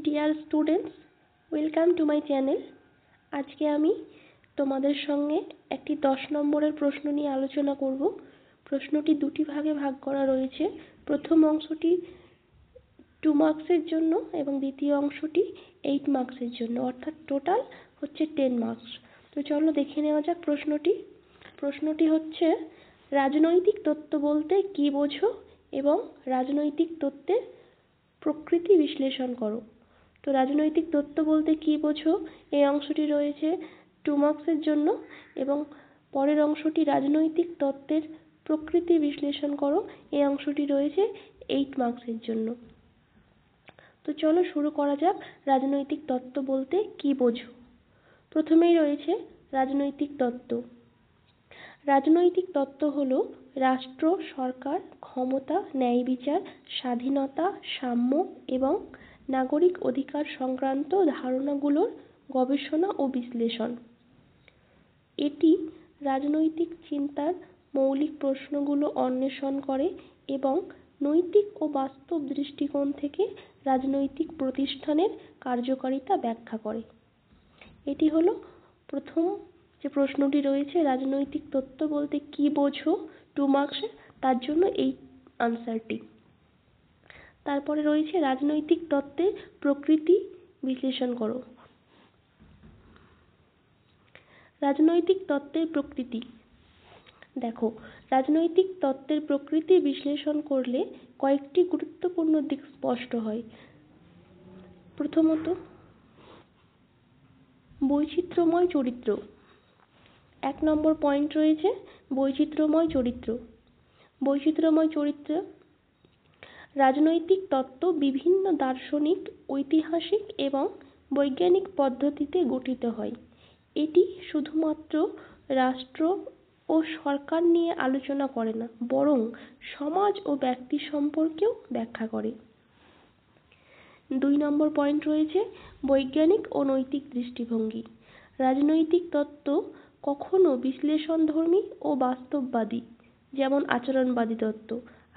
Dear students, welcome to my channel. আজকে আমি তোমাদের সঙ্গে একটি 10 নম্বরের প্রশ্ন নিয়ে আলোচনা করব। প্রশ্নটি দুটি ভাগে ভাগ করা রয়েছে। প্রথম অংশটি 2 মার্কসের জন্য এবং দ্বিতীয় অংশটি 8 মার্কসের জন্য, অর্থাৎ টোটাল হচ্ছে 10 মার্কস। তো চলো দেখে নেওয়া যাক প্রশ্নটি। প্রশ্নটি হচ্ছে, রাজনৈতিক তত্ত্ব বলতে কী বোঝো এবং রাজনৈতিক তত্ত্বের প্রকৃতি বিশ্লেষণ করো। তো রাজনৈতিক তত্ত্ব বলতে কী বোঝো, এই অংশটি রয়েছে 2 মার্কসের জন্য এবং পরের অংশটি রাজনৈতিক তত্ত্বের প্রকৃতি বিশ্লেষণ করো, এই অংশটি রয়েছে 8 মার্কসের জন্য। তো চলো শুরু করা যাক। রাজনৈতিক তত্ত্ব বলতে কী বোঝো। প্রথমেই রয়েছে রাজনৈতিক তত্ত্ব। রাজনৈতিক তত্ত্ব হলো রাষ্ট্র, সরকার, ক্ষমতা, ন্যায় বিচার, স্বাধীনতা, সাম্য এবং নাগরিক অধিকার সংক্রান্ত ধারণাগুলোর গবেষণা ও বিশ্লেষণ। এটি রাজনৈতিক চিন্তার মৌলিক প্রশ্নগুলো অন্বেষণ করে এবং নৈতিক ও বাস্তব দৃষ্টিকোণ থেকে রাজনৈতিক প্রতিষ্ঠানের কার্যকারিতা ব্যাখ্যা করে। এটি হলো প্রথম যে প্রশ্নটি রয়েছে, রাজনৈতিক তত্ত্ব বলতে কী বোঝো, 2 মার্কসে, তার জন্য এই আনসারটি। তারপরে রয়েছে রাজনৈতিক তত্ত্বের প্রকৃতি বিশ্লেষণ করো। রাজনৈতিক তত্ত্বের প্রকৃতি। দেখো, রাজনৈতিক তত্ত্বের প্রকৃতি বিশ্লেষণ করলে কয়েকটি গুরুত্বপূর্ণ দিক স্পষ্ট হয়। প্রথমত, বৈচিত্র্যময় চরিত্র। 1 নম্বর পয়েন্ট রয়েছে বৈচিত্র্যময় চরিত্র। বৈচিত্র্যময় চরিত্র। রাজনৈতিক তত্ত্ব বিভিন্ন দার্শনিক, ঐতিহাসিক এবং বৈজ্ঞানিক পদ্ধতিতে গঠিত হয়। এটি শুধুমাত্র রাষ্ট্র ও সরকার নিয়ে আলোচনা করে না, বরং সমাজ ও ব্যক্তি সম্পর্কেও ব্যাখ্যা করে। 2 নম্বর পয়েন্ট রয়েছে বৈজ্ঞানিক ও নৈতিক দৃষ্টিভঙ্গি। রাজনৈতিক তত্ত্ব কখনো বিশ্লেষণধর্মী ও বাস্তববাদী, যেমন আচরণবাদী তত্ত্ব,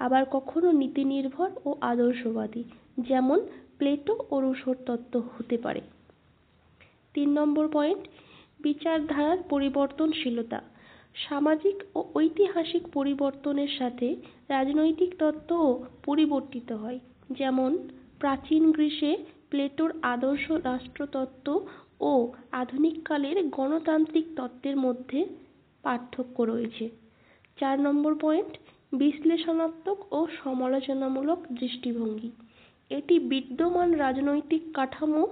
আবার কখনো নীতি নির্ভর ও আদর্শবাদী, যেমন প্লেটো ও রুশোর তত্ত্ব হতে পারে। 3 নম্বর পয়েন্ট বিচারধারার পরিবর্তনশীলতা। সামাজিক ও ঐতিহাসিক পরিবর্তনের সাথে রাজনৈতিক তত্ত্বও পরিবর্তিত হয়, যেমন প্রাচীন গ্রীসে প্লেটোর আদর্শ রাষ্ট্রতত্ত্ব ও আধুনিককালের গণতান্ত্রিক তত্ত্বের মধ্যে পার্থক্য রয়েছে। 4 নম্বর পয়েন্ট বিশ্লেষণাত্মক ও সমালোচনামূলক দৃষ্টিভঙ্গি। এটি বিদ্যমান রাজনৈতিক কাঠামো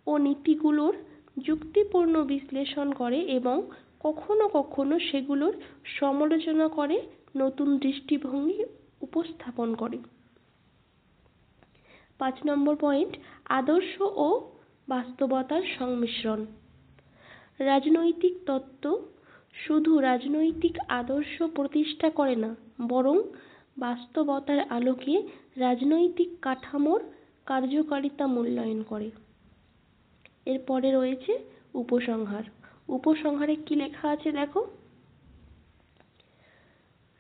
ও নীতিগুলোর যুক্তিপূর্ণ বিশ্লেষণ করে এবং কখনো কখনো সেগুলোর সমালোচনা করে নতুন দৃষ্টিভঙ্গি উপস্থাপন করে। 5 নম্বর পয়েন্ট আদর্শ ও বাস্তবতার সংমিশ্রণ। রাজনৈতিক তত্ত্ব শুধু রাজনৈতিক আদর্শ প্রতিষ্ঠা করে না, বরং বাস্তবতার আলোকে রাজনৈতিক কাঠামোর কার্যকারিতা মূল্যায়ন করে। এরপরে রয়েছে উপসংহার। উপসংহারে কি লেখা আছে দেখো।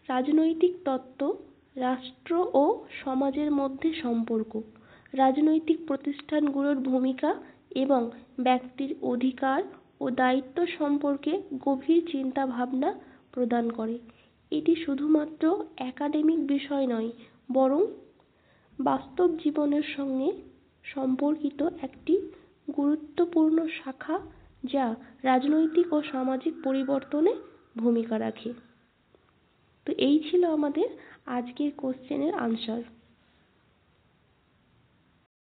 রাজনৈতিক তত্ত্ব রাষ্ট্র ও সমাজের মধ্যে সম্পর্ক, রাজনৈতিক প্রতিষ্ঠানগুলোর ভূমিকা এবং ব্যক্তির অধিকার ও দায়িত্ব সম্পর্কে গভীর চিন্তা ভাবনা প্রদান করে। এটি শুধুমাত্র একাডেমিক বিষয় নয়, বরং বাস্তব জীবনের সঙ্গে সম্পর্কিত একটি গুরুত্বপূর্ণ শাখা, যা রাজনৈতিক ও সামাজিক পরিবর্তনে ভূমিকা রাখে। তো এই ছিল আমাদের আজকের কোশ্চেনের আনসার।